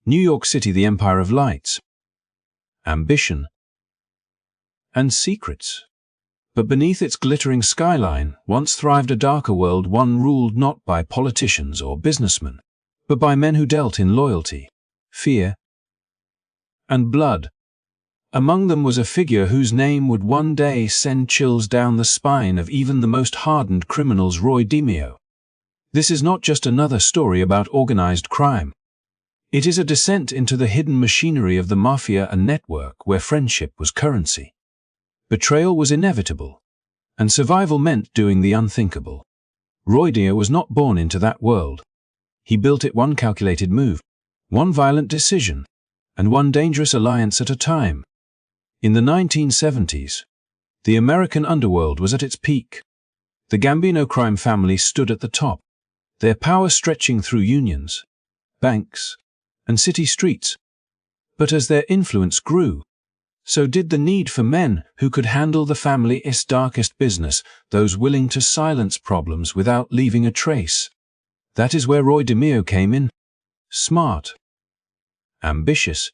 New York City, the empire of lights, ambition, and secrets. But beneath its glittering skyline once thrived a darker world, one ruled not by politicians or businessmen, but by men who dealt in loyalty, fear, and blood. Among them was a figure whose name would one day send chills down the spine of even the most hardened criminals, Roy DeMeo. This is not just another story about organized crime. It is a descent into the hidden machinery of the Mafia, a network where friendship was currency. Betrayal was inevitable, and survival meant doing the unthinkable. Roy DeMeo was not born into that world. He built it one calculated move, one violent decision, and one dangerous alliance at a time. In the 1970s, the American underworld was at its peak. The Gambino crime family stood at the top, their power stretching through unions, banks, and city streets. But as their influence grew, so did the need for men who could handle the family's darkest business, those willing to silence problems without leaving a trace. That is where Roy DeMeo came in. Smart, ambitious,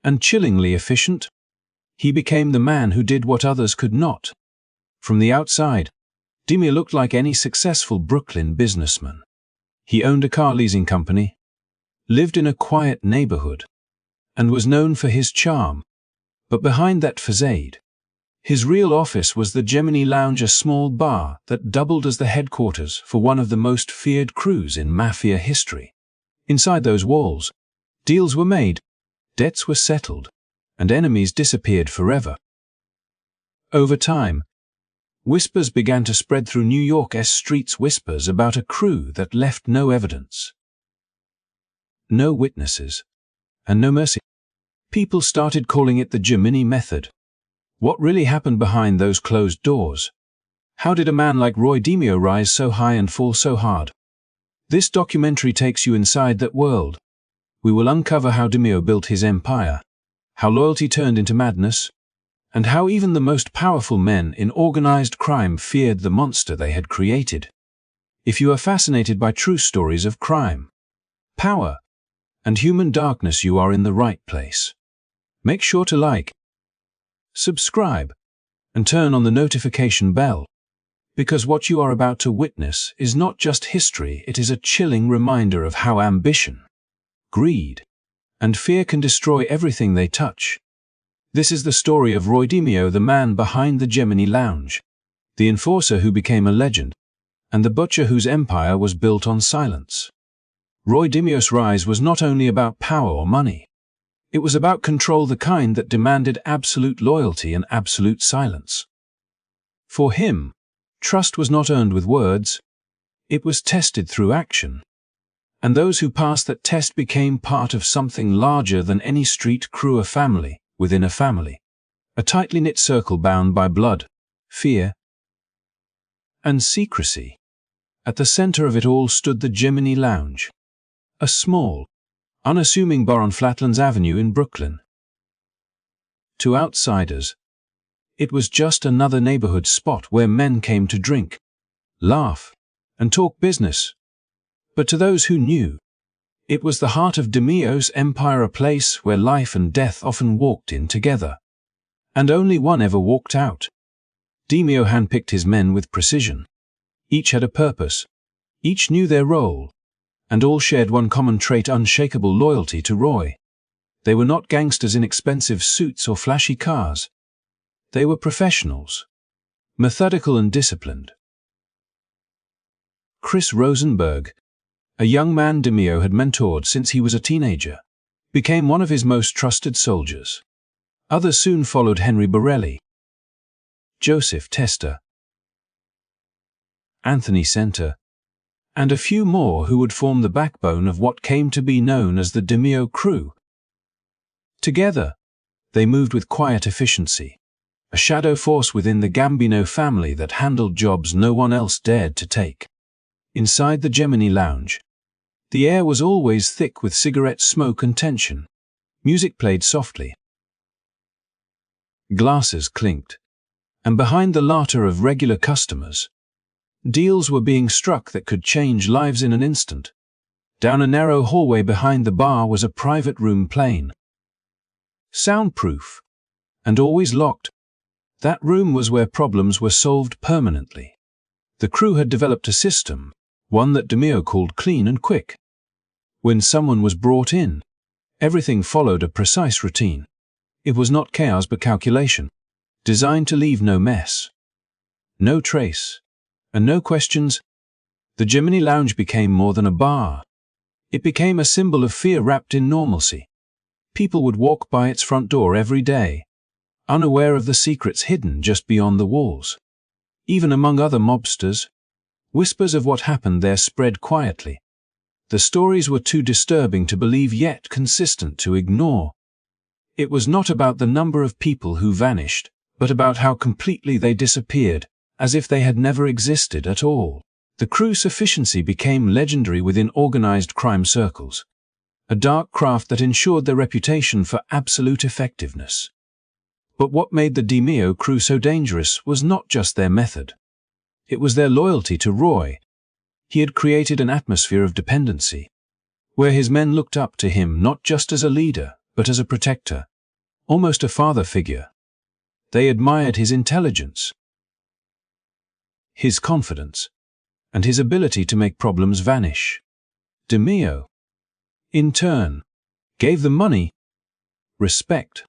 and chillingly efficient. He became the man who did what others could not. From the outside, DeMeo looked like any successful Brooklyn businessman. He owned a car leasing company, lived in a quiet neighborhood, and was known for his charm. But behind that facade, his real office was the Gemini Lounge, a small bar that doubled as the headquarters for one of the most feared crews in Mafia history. Inside those walls, deals were made, debts were settled, and enemies disappeared forever. Over time, whispers began to spread through New York's streets, whispers about a crew that left no evidence, no witnesses, and no mercy. People started calling it the Gemini Method. What really happened behind those closed doors? How did a man like Roy DeMeo rise so high and fall so hard? This documentary takes you inside that world. We will uncover how DeMeo built his empire, how loyalty turned into madness, and how even the most powerful men in organized crime feared the monster they had created. If you are fascinated by true stories of crime, power, and human darkness, you are in the right place. Make sure to like, subscribe, and turn on the notification bell, because what you are about to witness is not just history, it is a chilling reminder of how ambition, greed, and fear can destroy everything they touch. This is the story of Roy DeMeo, the man behind the Gemini Lounge, the enforcer who became a legend, and the butcher whose empire was built on silence. Roy DeMeo's rise was not only about power or money. It was about control, the kind that demanded absolute loyalty and absolute silence. For him, trust was not earned with words, it was tested through action. And those who passed that test became part of something larger than any street crew, a family within a family, a tightly knit circle bound by blood, fear, and secrecy. At the center of it all stood the Gemini Lounge, a small, unassuming bar on Flatlands Avenue in Brooklyn. To outsiders, it was just another neighborhood spot where men came to drink, laugh, and talk business. But to those who knew, it was the heart of DeMeo's empire, a place where life and death often walked in together. And only one ever walked out. DeMeo handpicked his men with precision. Each had a purpose, each knew their role, and all shared one common trait: unshakable loyalty to Roy. They were not gangsters in expensive suits or flashy cars. They were professionals, methodical and disciplined. Chris Rosenberg, a young man DeMeo had mentored since he was a teenager, became one of his most trusted soldiers. Others soon followed: Henry Borelli, Joseph Tester, Anthony Center, and a few more who would form the backbone of what came to be known as the DeMeo crew. Together, they moved with quiet efficiency, a shadow force within the Gambino family that handled jobs no one else dared to take. Inside the Gemini Lounge, the air was always thick with cigarette smoke and tension. Music played softly. Glasses clinked, and behind the laughter of regular customers, deals were being struck that could change lives in an instant. Down a narrow hallway behind the bar was a private room, plain, soundproof, and always locked. That room was where problems were solved permanently. The crew had developed a system, one that DeMeo called clean and quick. When someone was brought in, everything followed a precise routine. It was not chaos but calculation, designed to leave no mess, no trace, and no questions. The Gemini Lounge became more than a bar. It became a symbol of fear wrapped in normalcy. People would walk by its front door every day, unaware of the secrets hidden just beyond the walls. Even among other mobsters, whispers of what happened there spread quietly. The stories were too disturbing to believe yet consistent to ignore. It was not about the number of people who vanished, but about how completely they disappeared, as if they had never existed at all. The crew's efficiency became legendary within organized crime circles, a dark craft that ensured their reputation for absolute effectiveness. But what made the DeMeo crew so dangerous was not just their method. It was their loyalty to Roy. He had created an atmosphere of dependency, where his men looked up to him not just as a leader, but as a protector, almost a father figure. They admired his intelligence, his confidence, and his ability to make problems vanish. DeMeo, in turn, gave them money, respect,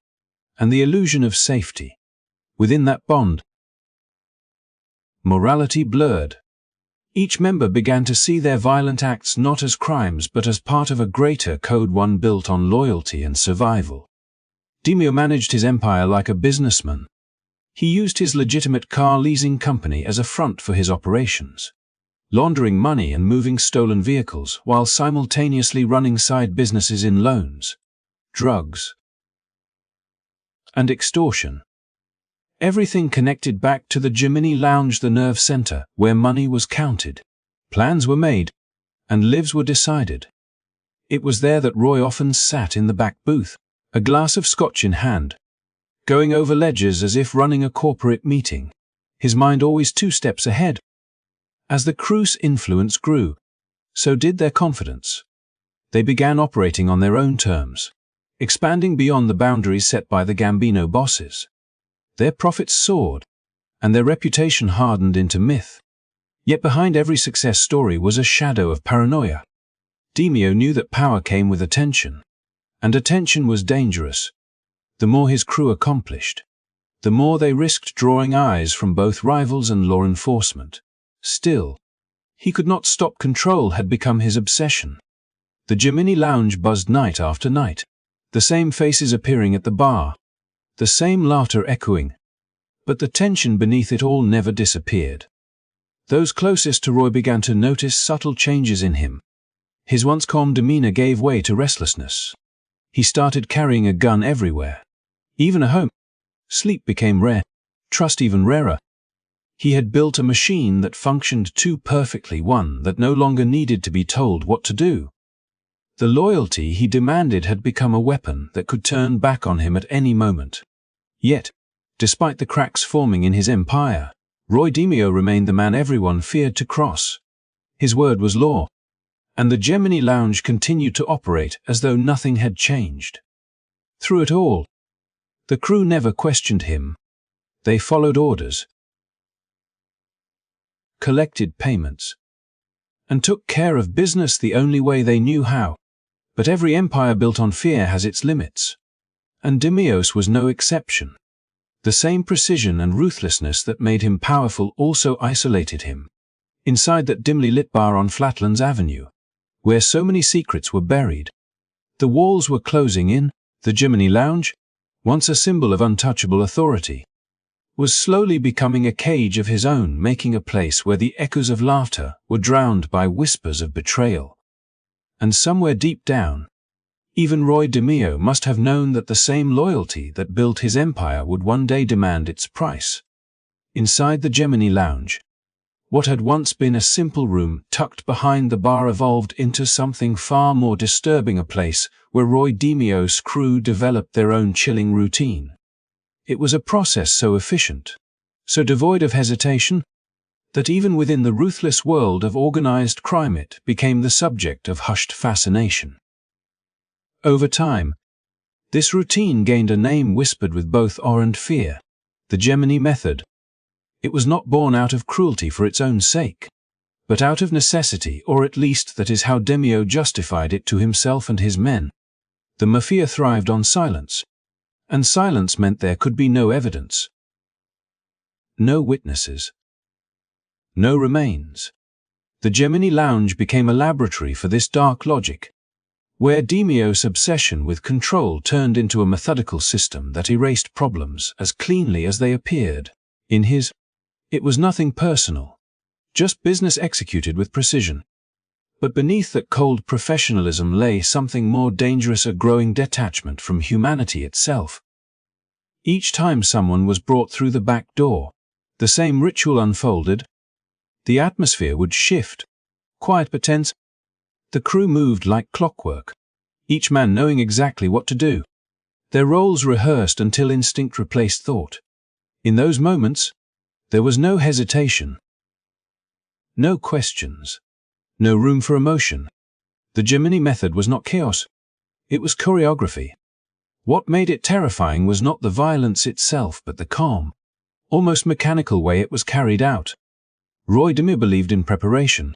and the illusion of safety. Within that bond, morality blurred. Each member began to see their violent acts not as crimes but as part of a greater code, one built on loyalty and survival. DeMeo managed his empire like a businessman. He used his legitimate car leasing company as a front for his operations, laundering money and moving stolen vehicles while simultaneously running side businesses in loans, drugs, and extortion. Everything connected back to the Gemini Lounge, the nerve center, where money was counted, plans were made, and lives were decided. It was there that Roy often sat in the back booth, a glass of scotch in hand, going over ledgers as if running a corporate meeting, his mind always 2 steps ahead. As the crew's influence grew, so did their confidence. They began operating on their own terms, expanding beyond the boundaries set by the Gambino bosses. Their profits soared, and their reputation hardened into myth. Yet behind every success story was a shadow of paranoia. DeMeo knew that power came with attention, and attention was dangerous. The more his crew accomplished, the more they risked drawing eyes from both rivals and law enforcement. Still, he could not stop. Control had become his obsession. The Gemini Lounge buzzed night after night, the same faces appearing at the bar, the same laughter echoing, but the tension beneath it all never disappeared. Those closest to Roy began to notice subtle changes in him. His once calm demeanor gave way to restlessness. He started carrying a gun everywhere, even at home. Sleep became rare, trust even rarer. He had built a machine that functioned too perfectly, one that no longer needed to be told what to do. The loyalty he demanded had become a weapon that could turn back on him at any moment. Yet, despite the cracks forming in his empire, Roy DeMeo remained the man everyone feared to cross. His word was law, and the Gemini Lounge continued to operate as though nothing had changed. Through it all, the crew never questioned him. They followed orders, collected payments, and took care of business the only way they knew how. But every empire built on fear has its limits, and DeMeo's was no exception. The same precision and ruthlessness that made him powerful also isolated him. Inside that dimly lit bar on Flatlands Avenue, where so many secrets were buried, the walls were closing in. The Gemini Lounge, once a symbol of untouchable authority, was slowly becoming a cage of his own, making a place where the echoes of laughter were drowned by whispers of betrayal. And somewhere deep down, even Roy DeMeo must have known that the same loyalty that built his empire would one day demand its price. Inside the Gemini Lounge, what had once been a simple room tucked behind the bar evolved into something far more disturbing, a place where Roy DeMeo's crew developed their own chilling routine. It was a process so efficient, so devoid of hesitation, that even within the ruthless world of organized crime it became the subject of hushed fascination. Over time, this routine gained a name whispered with both awe and fear: the Gemini Method. It was not born out of cruelty for its own sake, but out of necessity, or at least that is how DeMeo justified it to himself and his men. The Mafia thrived on silence, and silence meant there could be no evidence, no witnesses, no remains. The Gemini Lounge became a laboratory for this dark logic, where DeMeo's obsession with control turned into a methodical system that erased problems as cleanly as they appeared. In his, it was nothing personal, just business executed with precision. But beneath that cold professionalism lay something more dangerous: a growing detachment from humanity itself. Each time someone was brought through the back door, the same ritual unfolded. The atmosphere would shift, quiet but tense. The crew moved like clockwork, each man knowing exactly what to do. Their roles rehearsed until instinct replaced thought. In those moments, there was no hesitation, no questions, no room for emotion. The Gemini Method was not chaos, it was choreography. What made it terrifying was not the violence itself, but the calm, almost mechanical way it was carried out. Roy DeMeo believed in preparation.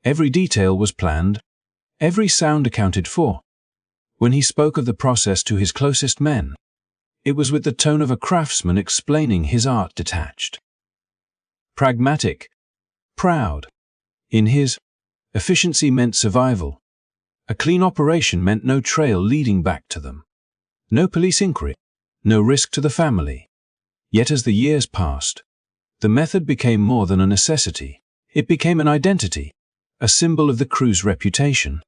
Every detail was planned, every sound accounted for. When he spoke of the process to his closest men, it was with the tone of a craftsman explaining his art, detached, pragmatic, proud. In his, efficiency meant survival. A clean operation meant no trail leading back to them, no police inquiry, no risk to the family. Yet as the years passed, the method became more than a necessity. It became an identity, a symbol of the crew's reputation.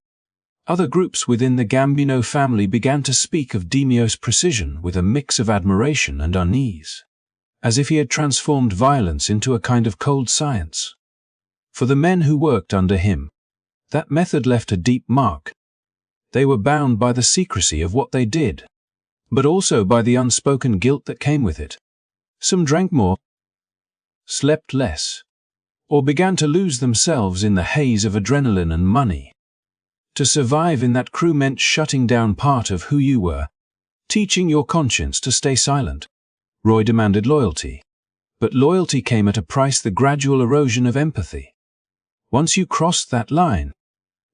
Other groups within the Gambino family began to speak of DeMeo's precision with a mix of admiration and unease, as if he had transformed violence into a kind of cold science. For the men who worked under him, that method left a deep mark. They were bound by the secrecy of what they did, but also by the unspoken guilt that came with it. Some drank more, slept less, or began to lose themselves in the haze of adrenaline and money. To survive in that crew meant shutting down part of who you were, teaching your conscience to stay silent. Roy demanded loyalty, but loyalty came at a price: the gradual erosion of empathy. Once you crossed that line,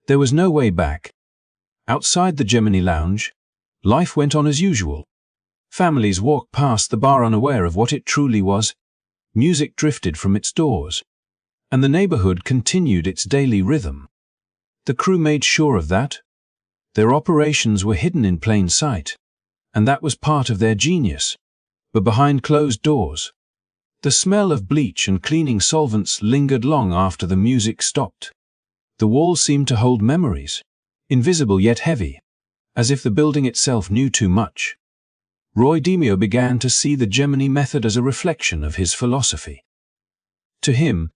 there was no way back. Outside the Gemini Lounge, life went on as usual. Families walked past the bar unaware of what it truly was. Music drifted from its doors, and the neighborhood continued its daily rhythm. The crew made sure of that. Their operations were hidden in plain sight, and that was part of their genius. But behind closed doors, the smell of bleach and cleaning solvents lingered long after the music stopped. The walls seemed to hold memories, invisible yet heavy, as if the building itself knew too much. Roy DeMeo began to see the Gemini Method as a reflection of his philosophy. To him,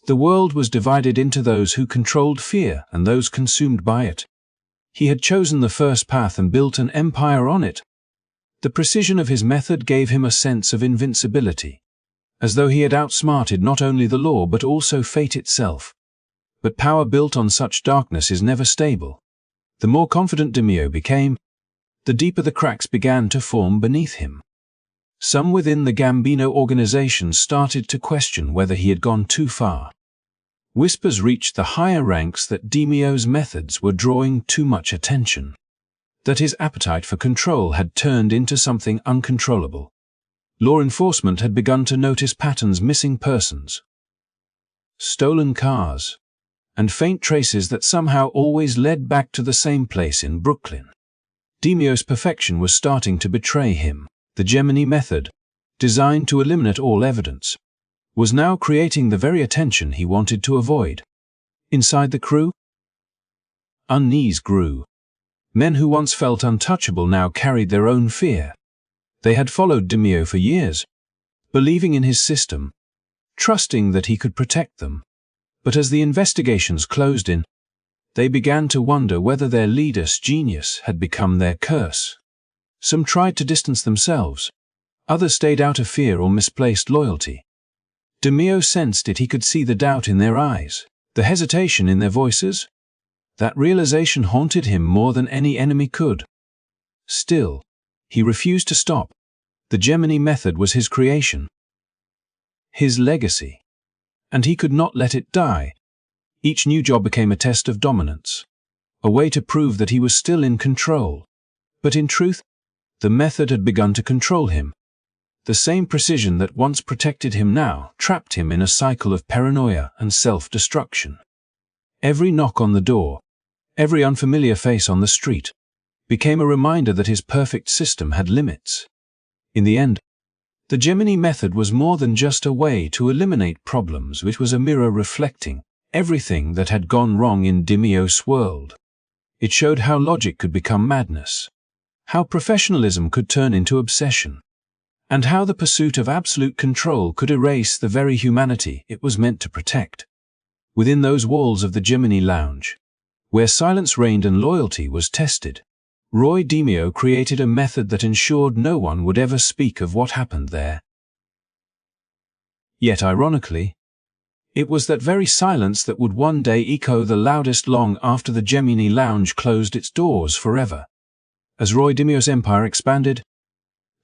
the world was divided into those who controlled fear and those consumed by it. He had chosen the first path and built an empire on it. The precision of his method gave him a sense of invincibility, as though he had outsmarted not only the law but also fate itself. But power built on such darkness is never stable. The more confident DeMeo became, the deeper the cracks began to form beneath him. Some within the Gambino organization started to question whether he had gone too far. Whispers reached the higher ranks that DeMeo's methods were drawing too much attention, that his appetite for control had turned into something uncontrollable. Law enforcement had begun to notice patterns: missing persons, stolen cars, and faint traces that somehow always led back to the same place in Brooklyn. DeMeo's perfection was starting to betray him. The Gemini Method, designed to eliminate all evidence, was now creating the very attention he wanted to avoid. Inside the crew, unease grew. Men who once felt untouchable now carried their own fear. They had followed DeMeo for years, believing in his system, trusting that he could protect them. But as the investigations closed in, they began to wonder whether their leader's genius had become their curse. Some tried to distance themselves, others stayed out of fear or misplaced loyalty. DeMeo sensed it. He could see the doubt in their eyes, the hesitation in their voices. That realization haunted him more than any enemy could. Still, he refused to stop. The Gemini Method was his creation, his legacy, and he could not let it die. Each new job became a test of dominance, a way to prove that he was still in control. But in truth, the method had begun to control him. The same precision that once protected him now trapped him in a cycle of paranoia and self-destruction. Every knock on the door, every unfamiliar face on the street, became a reminder that his perfect system had limits. In the end, the Gemini Method was more than just a way to eliminate problems. It was a mirror reflecting everything that had gone wrong in DeMeo's world. It showed how logic could become madness, how professionalism could turn into obsession, and how the pursuit of absolute control could erase the very humanity it was meant to protect. Within those walls of the Gemini Lounge, where silence reigned and loyalty was tested, Roy DeMeo created a method that ensured no one would ever speak of what happened there. Yet ironically, it was that very silence that would one day echo the loudest long after the Gemini Lounge closed its doors forever. As Roy DeMeo's empire expanded,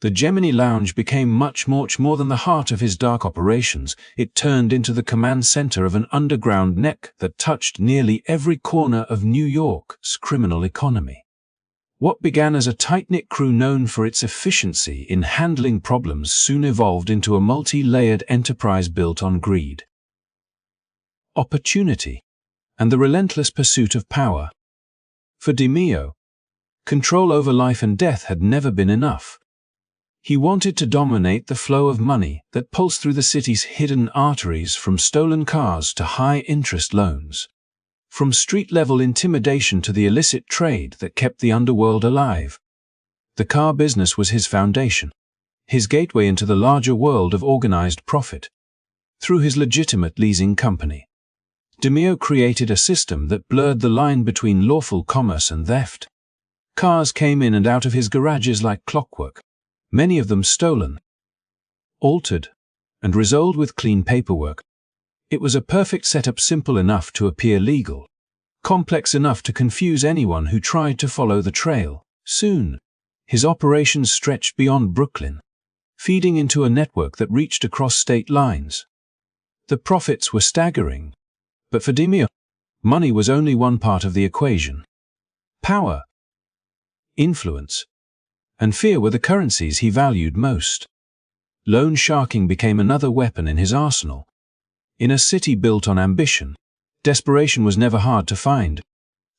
the Gemini Lounge became much more than the heart of his dark operations. It turned into the command center of an underground net that touched nearly every corner of New York's criminal economy. What began as a tight-knit crew known for its efficiency in handling problems soon evolved into a multi-layered enterprise built on greed, opportunity, and the relentless pursuit of power. For DeMeo, control over life and death had never been enough. He wanted to dominate the flow of money that pulsed through the city's hidden arteries, from stolen cars to high-interest loans, from street-level intimidation to the illicit trade that kept the underworld alive. The car business was his foundation, his gateway into the larger world of organized profit. Through his legitimate leasing company, DeMeo created a system that blurred the line between lawful commerce and theft. Cars came in and out of his garages like clockwork, many of them stolen, altered, and resolved with clean paperwork. It was a perfect setup, simple enough to appear legal, complex enough to confuse anyone who tried to follow the trail. Soon, his operations stretched beyond Brooklyn, feeding into a network that reached across state lines. The profits were staggering, but for DeMeo, money was only one part of the equation. Power, influence, and fear were the currencies he valued most. Loan sharking became another weapon in his arsenal. In a city built on ambition, desperation was never hard to find.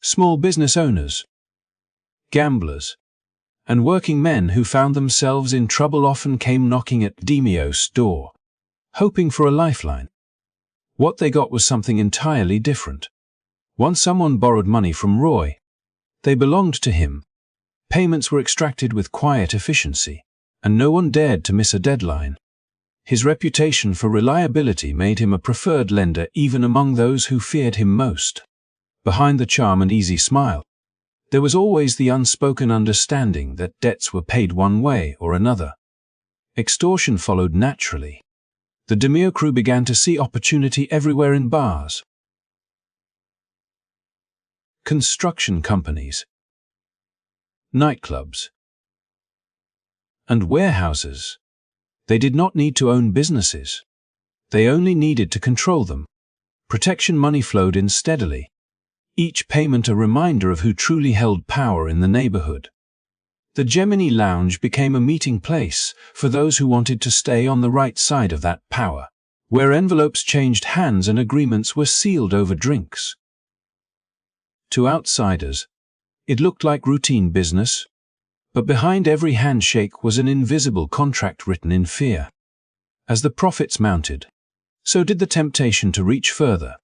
Small business owners, gamblers, and working men who found themselves in trouble often came knocking at DeMeo's door, hoping for a lifeline. What they got was something entirely different. Once someone borrowed money from Roy, they belonged to him. Payments were extracted with quiet efficiency, and no one dared to miss a deadline. His reputation for reliability made him a preferred lender even among those who feared him most. Behind the charm and easy smile, there was always the unspoken understanding that debts were paid one way or another. Extortion followed naturally. The DeMeo crew began to see opportunity everywhere: in bars, construction companies, nightclubs, and warehouses. They did not need to own businesses. They only needed to control them. Protection money flowed in steadily, each payment a reminder of who truly held power in the neighborhood. The Gemini Lounge became a meeting place for those who wanted to stay on the right side of that power, where envelopes changed hands and agreements were sealed over drinks. To outsiders, it looked like routine business, but behind every handshake was an invisible contract written in fear. As the profits mounted, so did the temptation to reach further.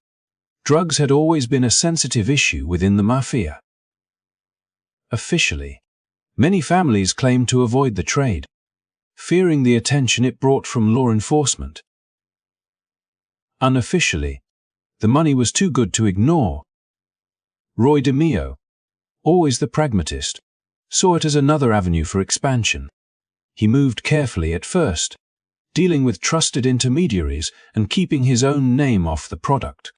Drugs had always been a sensitive issue within the Mafia. Officially, many families claimed to avoid the trade, fearing the attention it brought from law enforcement. Unofficially, the money was too good to ignore. Roy DeMeo, always the pragmatist, saw it as another avenue for expansion. He moved carefully at first, dealing with trusted intermediaries and keeping his own name off the product.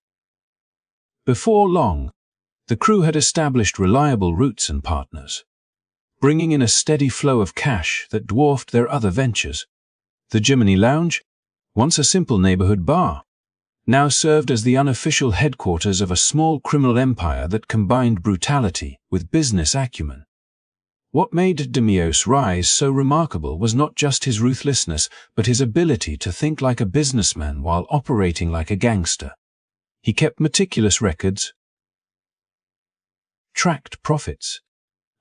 Before long, the crew had established reliable routes and partners, bringing in a steady flow of cash that dwarfed their other ventures. The Gemini Lounge, once a simple neighborhood bar, now served as the unofficial headquarters of a small criminal empire that combined brutality with business acumen. What made DeMeo's rise so remarkable was not just his ruthlessness, but his ability to think like a businessman while operating like a gangster. He kept meticulous records, tracked profits,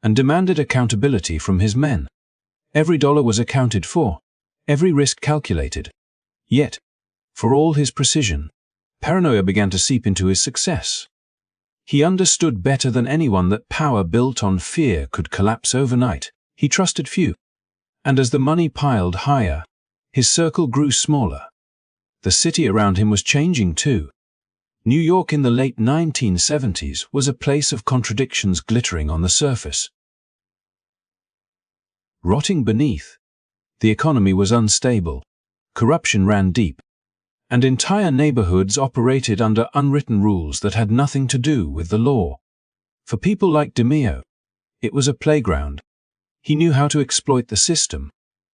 and demanded accountability from his men. Every dollar was accounted for, every risk calculated. Yet, for all his precision, paranoia began to seep into his success. He understood better than anyone that power built on fear could collapse overnight. He trusted few. And as the money piled higher, his circle grew smaller. The city around him was changing too. New York in the late 1970s was a place of contradictions glittering on the surface. Rotting beneath, the economy was unstable, corruption ran deep, and entire neighborhoods operated under unwritten rules that had nothing to do with the law. For people like DeMeo, it was a playground. He knew how to exploit the system,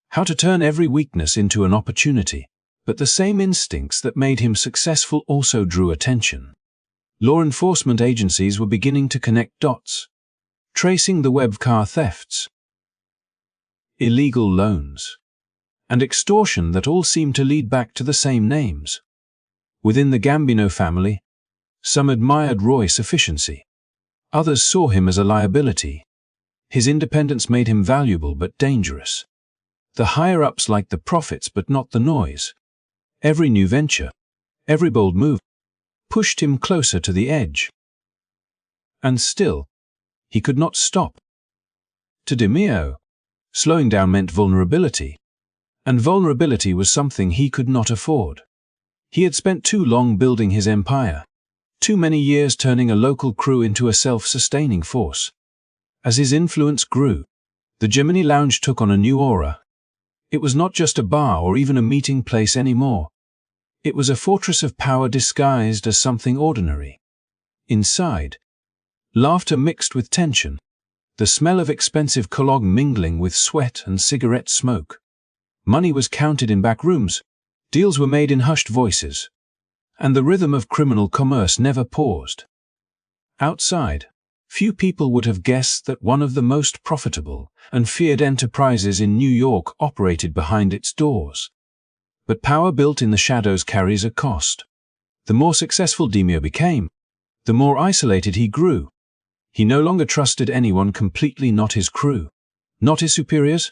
how to turn every weakness into an opportunity. But the same instincts that made him successful also drew attention. Law enforcement agencies were beginning to connect dots, tracing the web of car thefts, illegal loans, and extortion that all seemed to lead back to the same names. Within the Gambino family, some admired Roy's sufficiency. Others saw him as a liability. His independence made him valuable but dangerous. The higher-ups liked the profits but not the noise. Every new venture, every bold move, pushed him closer to the edge. And still, he could not stop. To DeMeo, slowing down meant vulnerability, and vulnerability was something he could not afford. He had spent too long building his empire, too many years turning a local crew into a self-sustaining force. As his influence grew, the Gemini Lounge took on a new aura. It was not just a bar or even a meeting place anymore. It was a fortress of power disguised as something ordinary. Inside, laughter mixed with tension, the smell of expensive cologne mingling with sweat and cigarette smoke. Money was counted in back rooms, deals were made in hushed voices, and the rhythm of criminal commerce never paused. Outside, few people would have guessed that one of the most profitable and feared enterprises in New York operated behind its doors. But power built in the shadows carries a cost. The more successful DeMeo became, the more isolated he grew. He no longer trusted anyone completely, not his crew, not his superiors,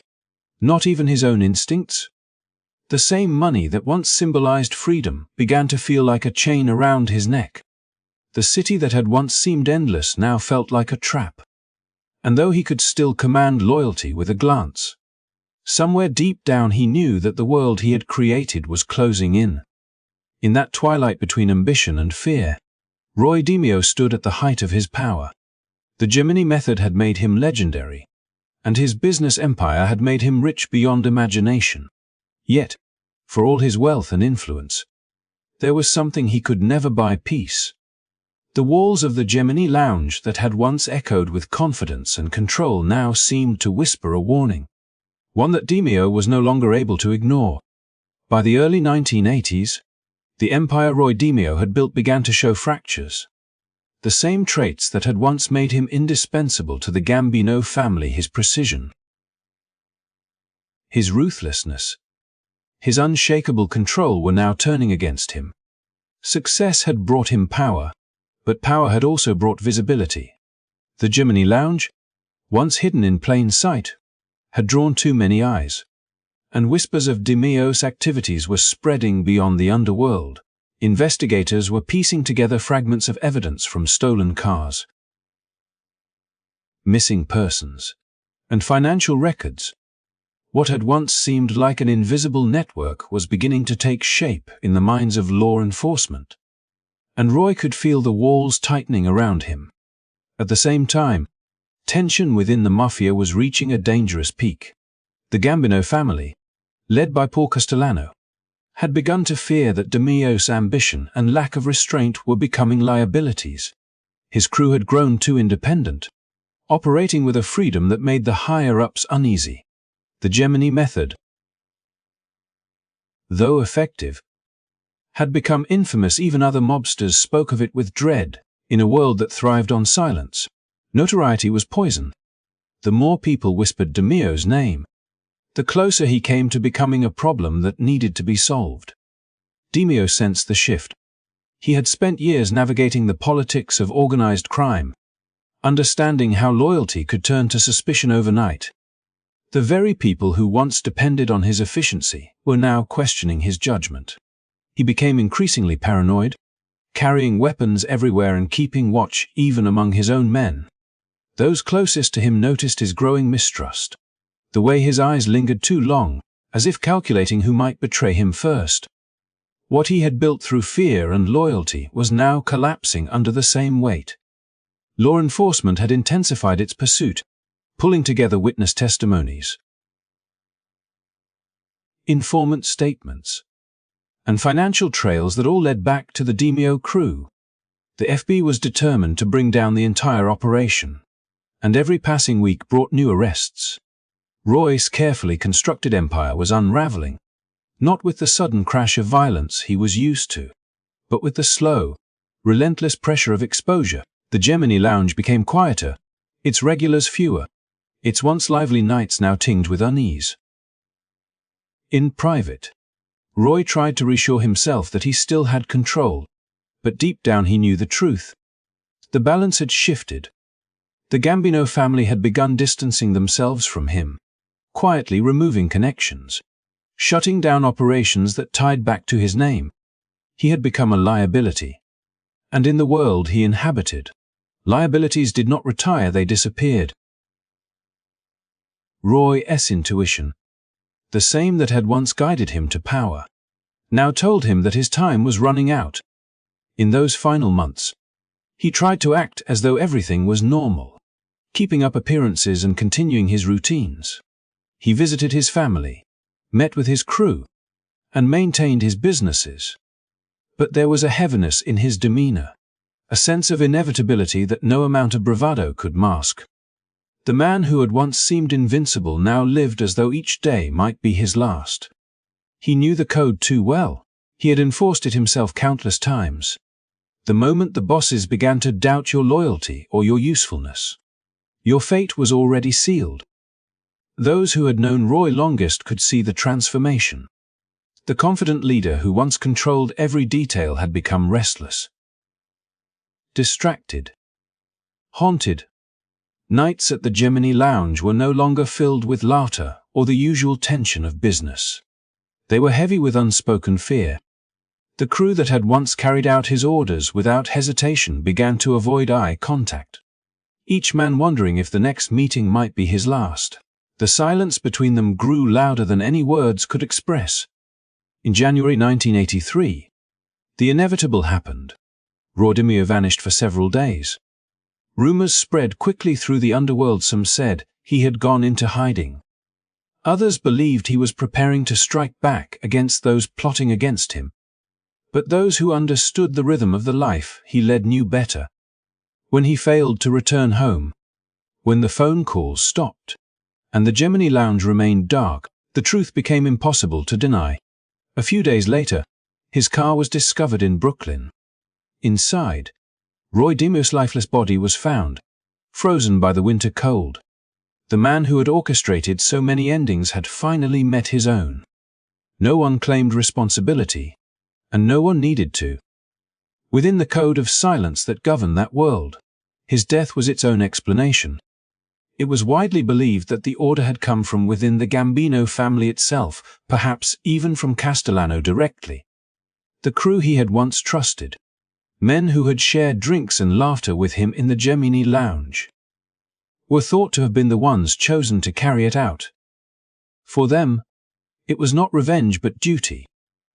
not even his own instincts. The same money that once symbolized freedom began to feel like a chain around his neck. The city that had once seemed endless now felt like a trap. And though he could still command loyalty with a glance, somewhere deep down he knew that the world he had created was closing in. In that twilight between ambition and fear, Roy DeMeo stood at the height of his power. The Gemini Method had made him legendary, and his business empire had made him rich beyond imagination. Yet, for all his wealth and influence, there was something he could never buy: peace. The walls of the Gemini Lounge that had once echoed with confidence and control now seemed to whisper a warning, one that DeMeo was no longer able to ignore. By the early 1980s, the empire Roy DeMeo had built began to show fractures. The same traits that had once made him indispensable to the Gambino family, his precision, his ruthlessness, his unshakable control, were now turning against him. Success had brought him power, but power had also brought visibility. The Gemini Lounge, once hidden in plain sight, had drawn too many eyes, and whispers of DeMeo's activities were spreading beyond the underworld. Investigators were piecing together fragments of evidence from stolen cars, missing persons, and financial records. What had once seemed like an invisible network was beginning to take shape in the minds of law enforcement, and Roy could feel the walls tightening around him. At the same time, tension within the Mafia was reaching a dangerous peak. The Gambino family, led by Paul Castellano, had begun to fear that DeMeo's ambition and lack of restraint were becoming liabilities. His crew had grown too independent, operating with a freedom that made the higher-ups uneasy. The Gemini Method, though effective, had become infamous. Even other mobsters spoke of it with dread. In a world that thrived on silence, notoriety was poison. The more people whispered DeMeo's name, the closer he came to becoming a problem that needed to be solved. DeMeo sensed the shift. He had spent years navigating the politics of organized crime, understanding how loyalty could turn to suspicion overnight. The very people who once depended on his efficiency were now questioning his judgment. He became increasingly paranoid, carrying weapons everywhere and keeping watch even among his own men. Those closest to him noticed his growing mistrust, the way his eyes lingered too long, as if calculating who might betray him first. What he had built through fear and loyalty was now collapsing under the same weight. Law enforcement had intensified its pursuit, pulling together witness testimonies, informant statements, and financial trails that all led back to the DeMeo crew. The FBI was determined to bring down the entire operation, and every passing week brought new arrests. Roy's carefully constructed empire was unraveling, not with the sudden crash of violence he was used to, but with the slow, relentless pressure of exposure. The Gemini Lounge became quieter, its regulars fewer, its once lively nights now tinged with unease. In private, Roy tried to reassure himself that he still had control, but deep down he knew the truth. The balance had shifted. The Gambino family had begun distancing themselves from him, quietly removing connections, shutting down operations that tied back to his name. He had become a liability. And in the world he inhabited, liabilities did not retire, they disappeared. Roy's intuition, the same that had once guided him to power, now told him that his time was running out. In those final months, he tried to act as though everything was normal, keeping up appearances and continuing his routines. He visited his family, met with his crew, and maintained his businesses. But there was a heaviness in his demeanor, a sense of inevitability that no amount of bravado could mask. The man who had once seemed invincible now lived as though each day might be his last. He knew the code too well. He had enforced it himself countless times. The moment the bosses began to doubt your loyalty or your usefulness, your fate was already sealed. Those who had known Roy longest could see the transformation. The confident leader who once controlled every detail had become restless, distracted, haunted. Nights at the Gemini Lounge were no longer filled with laughter or the usual tension of business. They were heavy with unspoken fear. The crew that had once carried out his orders without hesitation began to avoid eye contact, each man wondering if the next meeting might be his last. The silence between them grew louder than any words could express. In January 1983, the inevitable happened. Roy DeMeo vanished for several days. Rumors spread quickly through the underworld. Some said he had gone into hiding. Others believed he was preparing to strike back against those plotting against him. But those who understood the rhythm of the life he led knew better. When he failed to return home, when the phone calls stopped, and the Gemini Lounge remained dark, the truth became impossible to deny. A few days later, his car was discovered in Brooklyn. Inside, Roy DeMeo's lifeless body was found, frozen by the winter cold. The man who had orchestrated so many endings had finally met his own. No one claimed responsibility, and no one needed to. Within the code of silence that governed that world, his death was its own explanation. It was widely believed that the order had come from within the Gambino family itself, perhaps even from Castellano directly. The crew he had once trusted, men who had shared drinks and laughter with him in the Gemini Lounge, were thought to have been the ones chosen to carry it out. For them, it was not revenge but duty,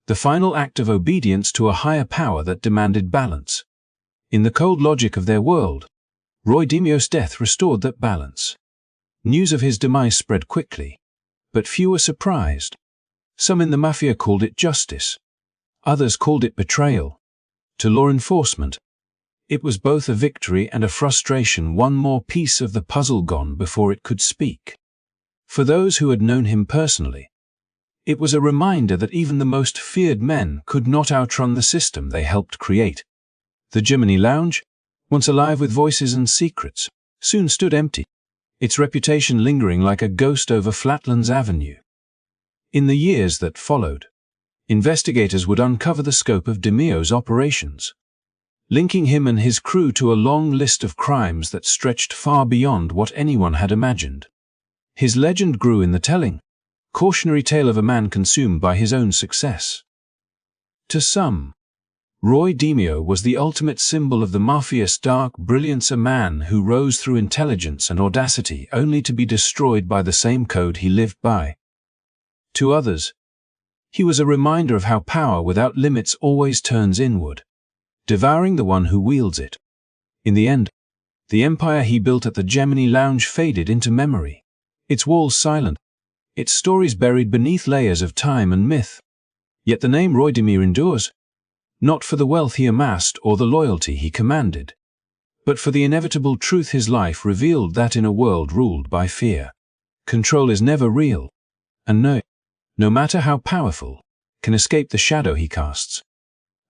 the final act of obedience to a higher power that demanded balance. In the cold logic of their world, Roy DeMeo's death restored that balance. News of his demise spread quickly, but few were surprised. Some in the Mafia called it justice. Others called it betrayal. To law enforcement, it was both a victory and a frustration, one more piece of the puzzle gone before it could speak. For those who had known him personally, it was a reminder that even the most feared men could not outrun the system they helped create. The Gemini Lounge, once alive with voices and secrets, soon stood empty, its reputation lingering like a ghost over Flatlands Avenue. In the years that followed, investigators would uncover the scope of DeMeo's operations, linking him and his crew to a long list of crimes that stretched far beyond what anyone had imagined. His legend grew in the telling, cautionary tale of a man consumed by his own success. To some, Roy DeMeo was the ultimate symbol of the Mafia's dark brilliance, a man who rose through intelligence and audacity only to be destroyed by the same code he lived by. To others, he was a reminder of how power without limits always turns inward, devouring the one who wields it. In the end, the empire he built at the Gemini Lounge faded into memory, its walls silent, its stories buried beneath layers of time and myth. Yet the name Roy DeMeo endures, not for the wealth he amassed or the loyalty he commanded, but for the inevitable truth his life revealed, that in a world ruled by fear, control is never real, and no matter how powerful, can escape the shadow he casts.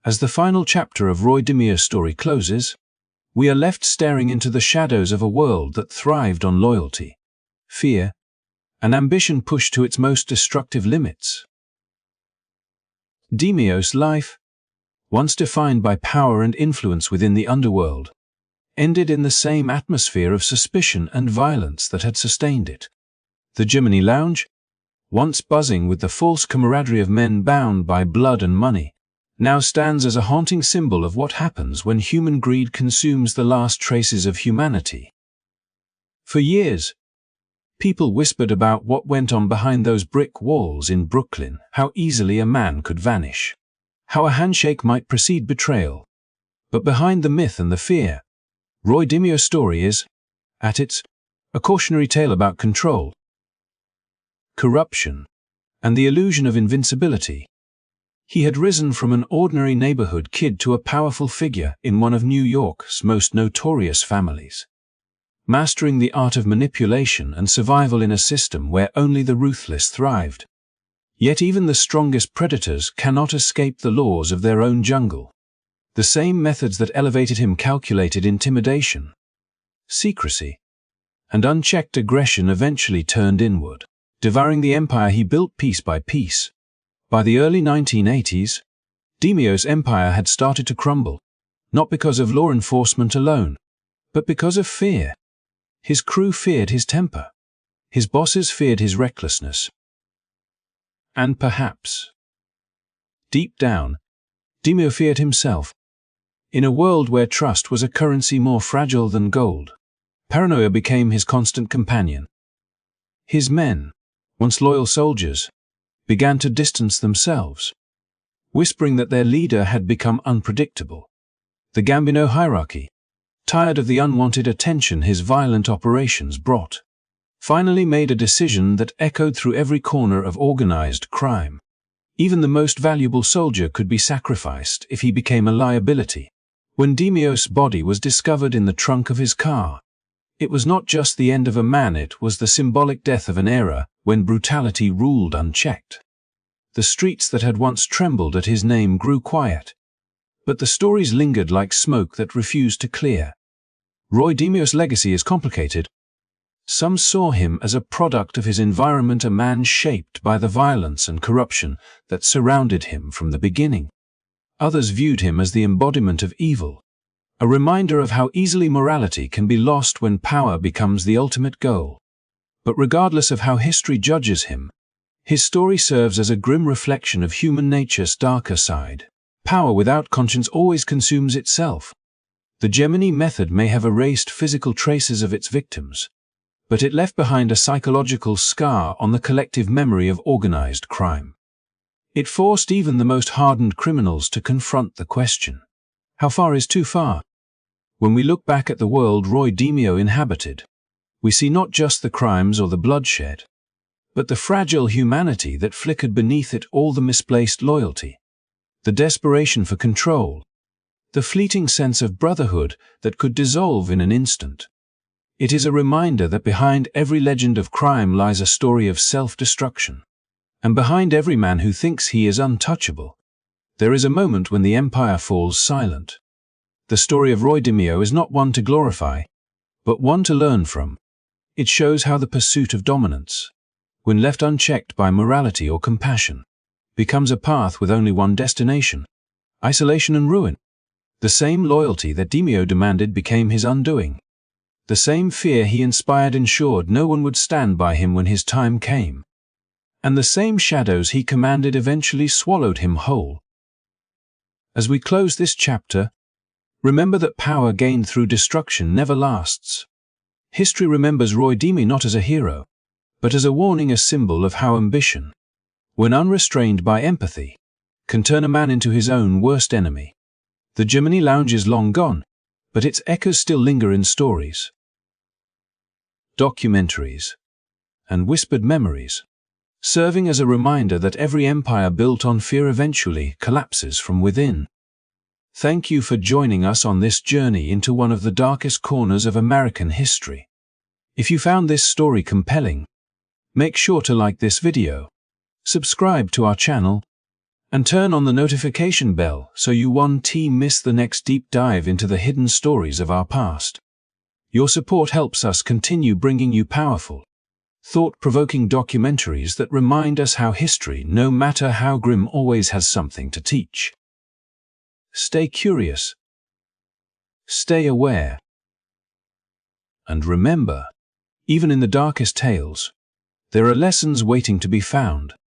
As the final chapter of Roy DeMeo's story closes, we are left staring into the shadows of a world that thrived on loyalty, fear, and ambition pushed to its most destructive limits. DeMeo's life, once defined by power and influence within the underworld, ended in the same atmosphere of suspicion and violence that had sustained it. The Gemini Lounge, once buzzing with the false camaraderie of men bound by blood and money, now stands as a haunting symbol of what happens when human greed consumes the last traces of humanity. For years, people whispered about what went on behind those brick walls in Brooklyn, how easily a man could vanish, how a handshake might precede betrayal. But behind the myth and the fear, Roy DeMeo's story is, at its, a cautionary tale about control, corruption, and the illusion of invincibility. He had risen from an ordinary neighborhood kid to a powerful figure in one of New York's most notorious families, mastering the art of manipulation and survival in a system where only the ruthless thrived. Yet even the strongest predators cannot escape the laws of their own jungle. The same methods that elevated him, calculated intimidation, secrecy, and unchecked aggression, eventually turned inward, devouring the empire he built piece by piece. By the early 1980s, DeMeo's empire had started to crumble, not because of law enforcement alone, but because of fear. His crew feared his temper. His bosses feared his recklessness. And perhaps, deep down, DeMeo feared himself. In a world where trust was a currency more fragile than gold, paranoia became his constant companion. His men, once loyal soldiers, began to distance themselves, whispering that their leader had become unpredictable. The Gambino hierarchy, tired of the unwanted attention his violent operations brought, finally made a decision that echoed through every corner of organized crime. Even the most valuable soldier could be sacrificed if he became a liability. When DeMeo's body was discovered in the trunk of his car, it was not just the end of a man, it was the symbolic death of an era when brutality ruled unchecked. The streets that had once trembled at his name grew quiet, but the stories lingered like smoke that refused to clear. Roy DeMeo's legacy is complicated. Some saw him as a product of his environment, a man shaped by the violence and corruption that surrounded him from the beginning. Others viewed him as the embodiment of evil, a reminder of how easily morality can be lost when power becomes the ultimate goal. But regardless of how history judges him, his story serves as a grim reflection of human nature's darker side. Power without conscience always consumes itself. The Gemini Method may have erased physical traces of its victims, but it left behind a psychological scar on the collective memory of organized crime. It forced even the most hardened criminals to confront the question, how far is too far? When we look back at the world Roy DeMeo inhabited, we see not just the crimes or the bloodshed, but the fragile humanity that flickered beneath it all, the misplaced loyalty, the desperation for control, the fleeting sense of brotherhood that could dissolve in an instant. It is a reminder that behind every legend of crime lies a story of self-destruction. And behind every man who thinks he is untouchable, there is a moment when the empire falls silent. The story of Roy DeMeo is not one to glorify, but one to learn from. It shows how the pursuit of dominance, when left unchecked by morality or compassion, becomes a path with only one destination: isolation and ruin. The same loyalty that DeMeo demanded became his undoing. The same fear he inspired ensured no one would stand by him when his time came. And the same shadows he commanded eventually swallowed him whole. As we close this chapter, remember that power gained through destruction never lasts. History remembers Roy DeMeo not as a hero, but as a warning, a symbol of how ambition, when unrestrained by empathy, can turn a man into his own worst enemy. The Gemini Lounge is long gone, but its echoes still linger in stories, documentaries, and whispered memories, serving as a reminder that every empire built on fear eventually collapses from within. Thank you for joining us on this journey into one of the darkest corners of American history. If you found this story compelling, make sure to like this video, subscribe to our channel, and turn on the notification bell so you won't miss the next deep dive into the hidden stories of our past. Your support helps us continue bringing you powerful, thought-provoking documentaries that remind us how history, no matter how grim, always has something to teach. Stay curious, stay aware, and remember, even in the darkest tales, there are lessons waiting to be found.